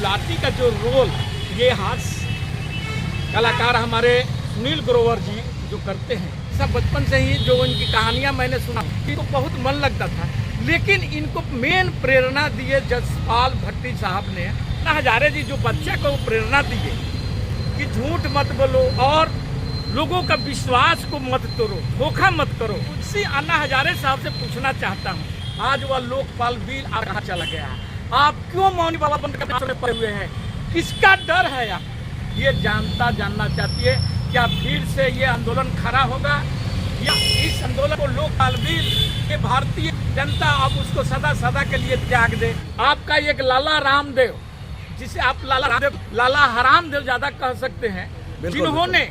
गुलाटी का जो रोल ये हास्य कलाकार हमारे सुनील ग्रोवर जी जो करते हैं, सब बचपन से ही जो इनकी कहानियां मैंने सुना, इनको बहुत मन लगता था। लेकिन इनको मेन प्रेरणा दिए जसपाल भट्टी साहब ने। अन्ना हजारे जी जो बच्चा को प्रेरणा दिए कि झूठ मत बोलो और लोगों का विश्वास को मत तोड़ो, धोखा मत करो। उसी अन्ना हजारे साहब से पूछना चाहता हूँ, आज वह लोकपाल वीर आप कहाँ चला गया है? आप क्यों मौनी बाबा बनकर पड़े हुए हैं? किसका डर है? आप ये जानना चाहती है। क्या फिर से ये आंदोलन खड़ा होगा या इस आंदोलन को लोकपाल वीर के भारतीय जनता अब उसको सदा के लिए त्याग दे? आपका एक लाला रामदेव, जिसे आप लाला हरामदेव ज्यादा कह सकते हैं, जिन्होंने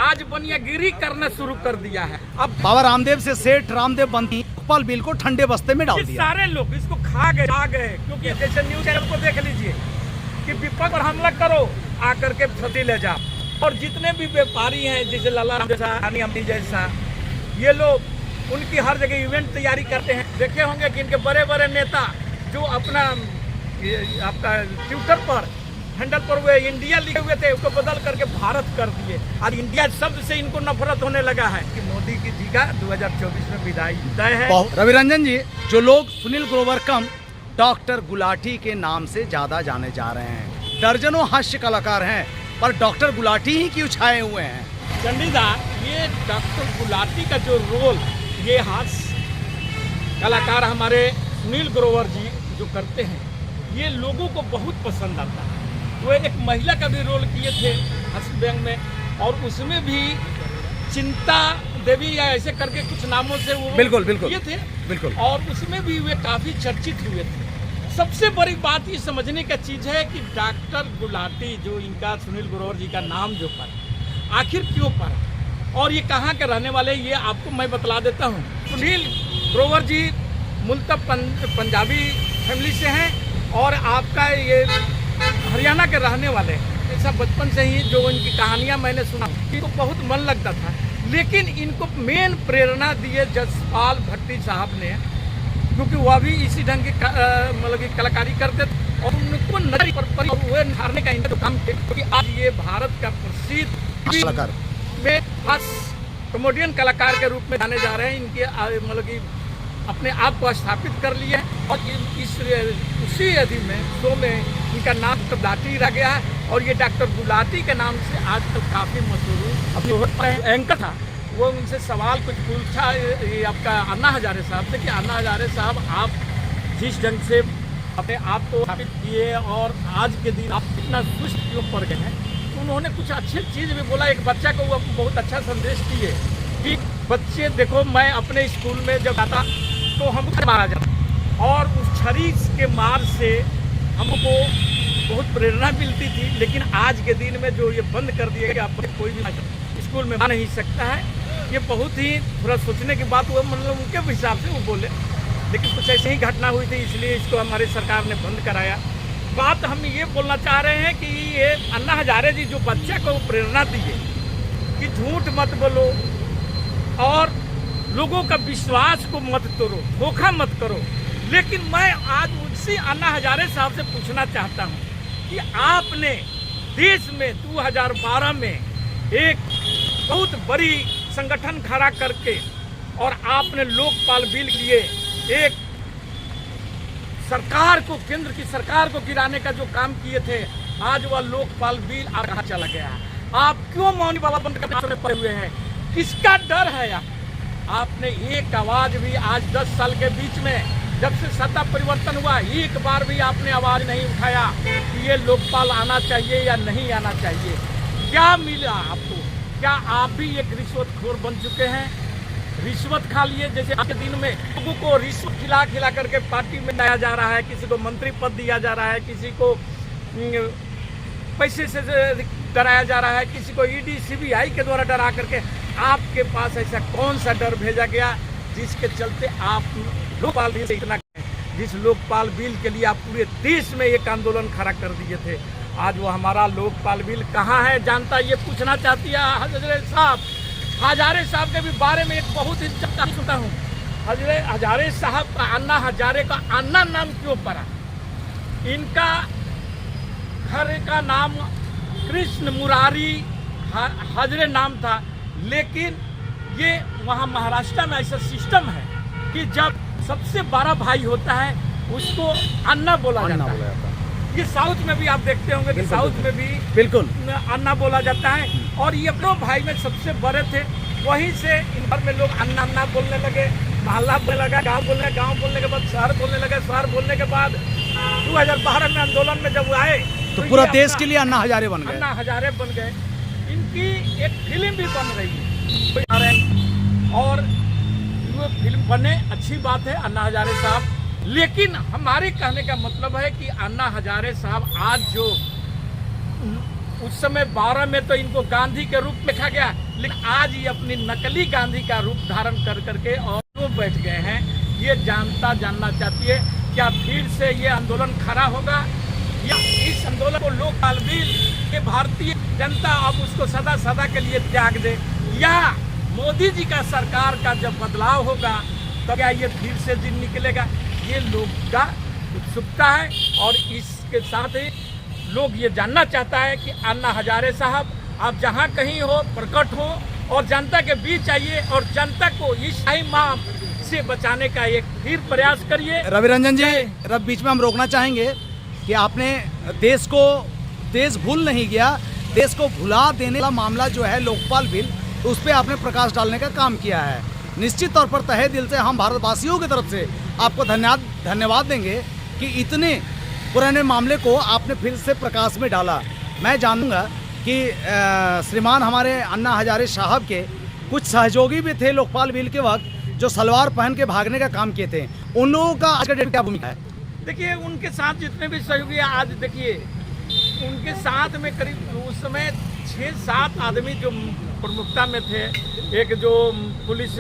आज बनियागिरी करना शुरू कर दिया है। अब बाबा रामदेव से सेठ रामदेव बनती लोकपाल बिल को ठंडे बस्ते में डाल दिया। सारे लोग इसको खा गए क्योंकि जैसे न्यूज चैनल को देख लीजिए कि विपक्ष पर हमला करो, आकर के फटी ले जाओ। और जितने भी व्यापारी हैं जैसे लाला जैसा, रानी अम्मी जैसा, ये लोग उनकी हर जगह इवेंट तैयारी करते हैं। देखे होंगे कि इनके बड़े बड़े नेता जो अपना आपका ट्विटर पर हैंडल पर हुए इंडिया लिखे हुए थे, उसको बदल करके भारत कर दिए। आज इंडिया शब्द से इनको नफरत होने लगा है कि मोदी की जी का 2024 में विदाई तय है। रवि रंजन जी, जो लोग सुनील ग्रोवर कम डॉक्टर गुलाटी के नाम से ज्यादा जाने जा रहे हैं, दर्जनों हास्य कलाकार हैं, पर डॉक्टर गुलाटी ही क्यों छाए हुए हैं? चंडीदा, ये डॉक्टर गुलाटी का जो रोल ये हास्य कलाकार हमारे सुनील ग्रोवर जी जो करते हैं, ये लोगों को बहुत पसंद आता है। वो एक महिला का भी रोल किए थे हास्य व्यंग में, और उसमें भी चिंता देवी या ऐसे करके कुछ नामों से वो बिल्कुल किए थे। बिल्कुल। और उसमें भी वे काफी चर्चित हुए थे। सबसे बड़ी बात ये समझने का चीज है कि डॉक्टर गुलाटी जो इनका सुनील ग्रोवर जी का नाम जो पड़ा, आखिर क्यों पड़ा और ये कहाँ के रहने वाले, ये आपको मैं बतला देता हूँ। सुनील ग्रोवर जी मूलतः पंजाबी फैमिली से हैं और आपका ये हरियाणा के रहने वाले हैं। ऐसा बचपन से ही जो इनकी कहानियां मैंने सुना, इनको बहुत मन लगता था। लेकिन इनको मेन प्रेरणा दिए जसपाल भट्टी साहब ने, क्योंकि वह भी इसी ढंग की मतलब की कलाकारी करते थे और उनको नजर पर हुए निखारने का इनका जो काम थे, क्योंकि आज ये भारत का प्रसिद्ध कलाकार में कॉमेडियन कलाकार के रूप में जाने जा रहे हैं। इनके मतलब की अपने आप को स्थापित कर लिए और उसी अवधि में शो में इनका नाम डॉक्टर गुलाटी रह गया है। और ये डॉक्टर गुलाटी के नाम से आज तक काफ़ी मशहूर एंकर था। वो उनसे सवाल कुछ पूछा ये आपका अन्ना हजारे साहब से कि अन्ना हजारे साहब, आप जिस ढंग से अपने आप को स्थापित किए और आज के दिन आप इतना सुस्त क्यों पड़ गए हैं, तो उन्होंने कुछ अच्छी चीज़ भी बोला। एक बच्चा को वो बहुत अच्छा संदेश दिए कि बच्चे देखो, मैं अपने स्कूल में जब आता तो हमको मारा जाता और उस छड़ी के मार से हमको बहुत प्रेरणा मिलती थी। लेकिन आज के दिन में जो ये बंद कर दिया कि आप कोई भी स्कूल में आ नहीं सकता है, ये बहुत ही थोड़ा सोचने की बात हुआ। मतलब उनके हिसाब से वो बोले, लेकिन कुछ ऐसी ही घटना हुई थी, इसलिए इसको हमारी सरकार ने बंद कराया। बात हम ये बोलना चाह रहे हैं कि ये अन्ना हजारे जी जो बच्चा को प्रेरणा दिए कि झूठ मत बोलो और लोगों का विश्वास को मत तोड़ो, धोखा मत करो। लेकिन मैं आज उसी अन्ना हजारे साहब से पूछना चाहता हूं कि आपने देश में 2012 में एक बहुत बड़ी संगठन खड़ा करके और आपने लोकपाल बिल के लिए एक सरकार को, केंद्र की सरकार को गिराने का जो काम किए थे, आज वह लोकपाल बिल आप कहाँ चला गया है? आप क्यों मौनी बाबा बनकर पड़े हुए हैं? किसका डर है? आपने एक आवाज भी आज 10 साल के बीच में जब से सत्ता परिवर्तन हुआ, एक बार भी आपने आवाज नहीं उठाया कि ये लोकपाल आना चाहिए या नहीं आना चाहिए। क्या मिला आपको? क्या आप भी एक रिश्वतखोर बन चुके हैं? रिश्वत खा लिए, जैसे आज के दिन में लोगों को रिश्वत खिला करके पार्टी में लाया जा रहा है, किसी को मंत्री पद दिया जा रहा है, किसी को पैसे से डराया जा रहा है, किसी को ईडी सीबीआई के द्वारा डरा करके। आपके पास ऐसा कौन सा डर भेजा गया जिसके चलते आप लोकपाल बिल से इतना, जिस लोकपाल बिल के लिए आप पूरे देश में एक आंदोलन खड़ा कर दिए थे, आज वो हमारा लोकपाल बिल कहाँ है? जानता ये पूछना चाहती है हजारे साहब। हजारे साहब के भी बारे में एक बहुत ही सुनता हूँ। हजारे साहब का, अन्ना हजारे का अन्ना नाम क्यों पड़ा? इनका घर का नाम कृष्ण मुरारी हजरे नाम था, लेकिन ये वहाँ महाराष्ट्र में ऐसा सिस्टम है कि जब सबसे बड़ा भाई होता है उसको अन्ना बोला जाता है। ये साउथ में भी आप देखते होंगे कि साउथ में भी बिल्कुल अन्ना बोला जाता है। और ये अपने भाई में सबसे बड़े थे, वहीं से इन भर में लोग अन्ना अन्ना बोलने लगे, मोहल्ला बोलने लगा, गांव बोलने के बाद शहर बोलने लगे, शहर बोलने के बाद 2012 में आंदोलन में जब आए तो पूरा देश के लिए अन्ना हजारे बन गए। अन्ना हजारे बन गए। इनकी एक फिल्म भी बन रही है और वो फिल्म बने, अच्छी बात है अन्ना हजारे साहब। लेकिन हमारे कहने का मतलब है कि अन्ना हजारे साहब आज जो उस समय 12 में तो इनको गांधी के रूप में देखा गया, लेकिन आज ये अपनी नकली गांधी का रूप धारण कर करके और वो बैठ गए हैं। ये जनता जानना चाहती है क्या फिर से ये आंदोलन खड़ा होगा या इस आंदोलन को लोग तालमेल के भारतीय जनता अब उसको सदा सदा के लिए त्याग दे, या मोदी जी का सरकार का जब बदलाव होगा तो क्या ये फिर से दिन निकलेगा। ये लोग का उत्सुकता है और इसके साथ ही लोग ये जानना चाहता है कि अन्ना हजारे साहब आप जहाँ कहीं हो प्रकट हो और जनता के बीच आइए और जनता को इस माह से बचाने का एक फिर प्रयास करिए। रवि रंजन जी, बीच में हम रोकना चाहेंगे कि आपने देश भूल नहीं गया, देश को भुला देने का मामला जो है लोकपाल बिल, तो उस पर आपने प्रकाश डालने का काम किया है। निश्चित तौर पर तहे दिल से हम भारतवासियों की तरफ से आपको धन्यवाद देंगे कि इतने पुराने मामले को आपने फिर से प्रकाश में डाला। मैं जानूंगा कि श्रीमान हमारे अन्ना हजारे साहब के कुछ सहयोगी भी थे लोकपाल बिल के वक्त जो सलवार पहन के भागने का काम किए थे, उन लोगों का आज का डेट क्या भूमिका है? देखिए उनके साथ जितने भी सहयोगी आज देखिए उनके साथ में करीब उस समय 6-7 आदमी जो प्रमुखता में थे। एक जो पुलिस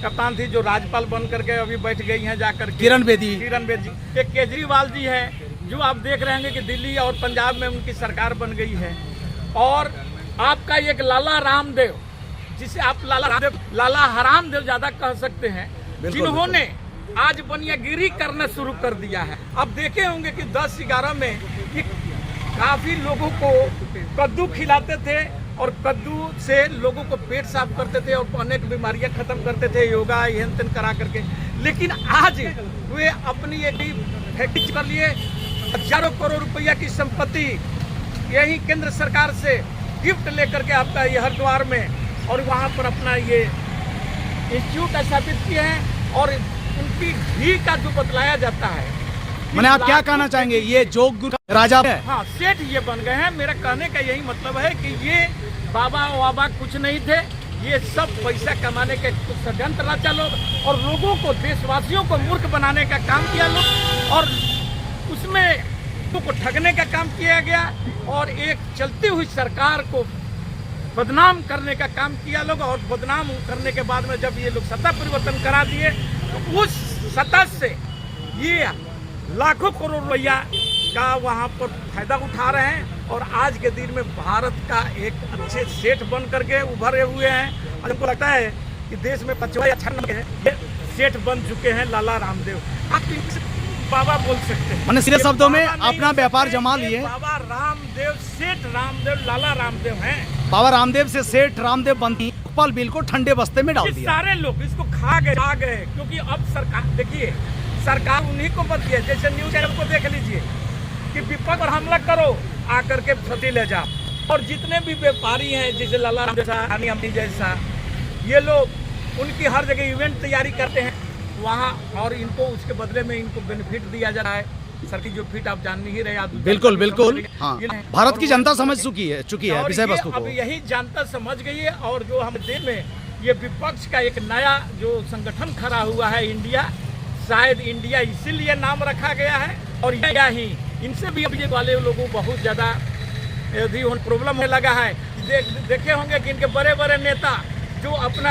कप्तान थी जो राज्यपाल बन करके अभी बैठ गई हैं जाकर किरण बेदी। एक केजरीवाल जी है जो आप देख रहे हैं कि दिल्ली और पंजाब में उनकी सरकार बन गई है। और आपका एक लाला रामदेव, जिसे आप लाला हरामदेव ज्यादा कह सकते हैं, जिन्होंने आज बनियागिरी करना शुरू कर दिया है। अब देखे होंगे कि 10-11 में ये काफी लोगों को कद्दू खिलाते थे और कद्दू से लोगों को पेट साफ करते थे और अनेक बीमारियां खत्म करते थे योगा हेन तेन करा करके। लेकिन आज वे अपनी एक फैक्ट्री कर लिए, हजारों करोड़ रुपया की संपत्ति यही केंद्र सरकार से गिफ्ट लेकर के आपका ये हरिद्वार में और वहाँ पर अपना ये इंस्टीट्यूट स्थापित किए हैं। और उनकी घी का जो बतलाया जाता है, मैंने आप क्या कहना चाहेंगे, ये जोग राजा है? हाँ, सेठ ये बन गए हैं। मेरा कहने का यही मतलब है कि ये बाबा वाबा कुछ नहीं थे, ये सब पैसा कमाने के षड्यंत्र रचा लोग और लोगों को, देशवासियों को मूर्ख बनाने का काम किया लोग और उसमें को ठगने का काम किया गया और एक चलती हुई सरकार को बदनाम करने का काम किया लोग। और बदनाम करने के बाद में जब ये लोग सत्ता परिवर्तन करा दिए तो उस सत्ता से ये लाखों करोड़ रुपया का वहाँ पर फायदा उठा रहे हैं और आज के दिन में भारत का एक अच्छे सेठ बन करके उभरे हुए हैं। और हमको लगता है कि देश में 5वां या 6वां सेठ बन चुके हैं लाला रामदेव। आप बाबा बोल सकते हैं, मैंने सीधे शब्दों में अपना व्यापार जमा लिए। बाबा रामदेव, सेठ रामदेव, लाला रामदेव हैं। बाबा रामदेव से सेठ रामदेव बनती लोकपाल बिल को ठंडे बस्ते में डाल दिया। सारे लोग इसको खा गए क्योंकि अब सरकार, देखिए सरकार उन्हीं को बनती है। जैसे न्यूज चैनल को देख लीजिए कि विपक्ष पर हमला करो, आकर के छुट्टी ले जाओ। और जितने भी व्यापारी हैं जैसे लाला राम जैसा, रानी अम्मी जैसा, ये लोग उनकी हर जगह इवेंट तैयारी करते हैं वहाँ और इनको उसके बदले में इनको बेनिफिट दिया जा रहा है। सरकी जो फिट आप जान नहीं रहे। बिल्कुल बिल्कुल, हाँ। भारत की जनता समझ चुकी है विषय वस्तु को। अब यही जनता समझ गई है। और जो हम देश में ये विपक्ष का एक नया जो संगठन खड़ा हुआ है इंडिया, शायद इंडिया इसीलिए नाम रखा गया है। और यही इनसे भी अब ये वाले लोगों को बहुत ज़्यादा यदि प्रॉब्लम होने लगा है। देखे होंगे कि इनके बड़े बड़े नेता जो अपना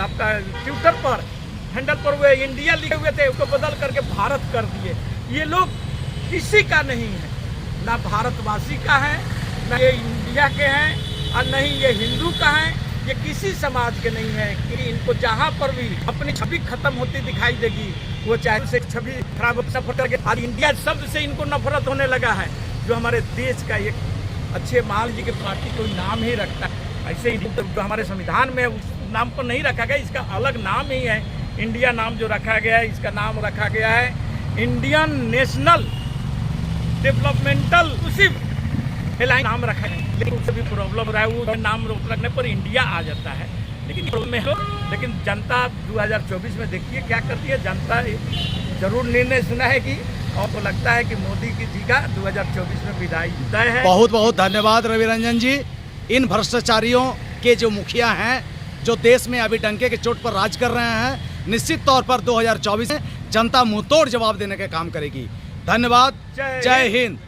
आपका ट्विटर पर हैंडल पर हुए इंडिया लिखे हुए थे उसको बदल करके भारत कर दिए। ये लोग किसी का नहीं है, ना भारतवासी का है, ना ये इंडिया के हैं और नहीं ये हिंदू का है, ये किसी समाज के नहीं है। कि इनको जहाँ पर भी अपनी छवि खत्म होती दिखाई देगी, वो चाहे से छवि खराब सफर करके आज इंडिया शब्द से इनको नफरत होने लगा है। जो हमारे देश का एक अच्छे मान लीजिए कि पार्टी कोई नाम ही रखता है, ऐसे ही जो हमारे संविधान में उस नाम को नहीं रखा गया, इसका अलग नाम ही है। इंडिया नाम जो रखा गया है, इसका नाम रखा गया है इंडियन नेशनल डेवलपमेंटल एलायंस नाम रखा है। लेकिन उससे भी प्रॉब्लम रहा है, वो नाम रखने पर इंडिया आ जाता है, लेकिन जनता 2024 में देखिए क्या करती है। जनता जरूर निर्णय सुना है कि और तो लगता है कि मोदी की जी का 2024 में विदाई तय है। बहुत बहुत धन्यवाद रवि रंजन जी। इन भ्रष्टाचारियों के जो मुखिया हैं, जो देश में अभी डंके के चोट पर राज कर रहे हैं, निश्चित तौर पर 2024 में जनता मुंहतोड़ जवाब देने का काम करेगी। धन्यवाद। जय हिंद।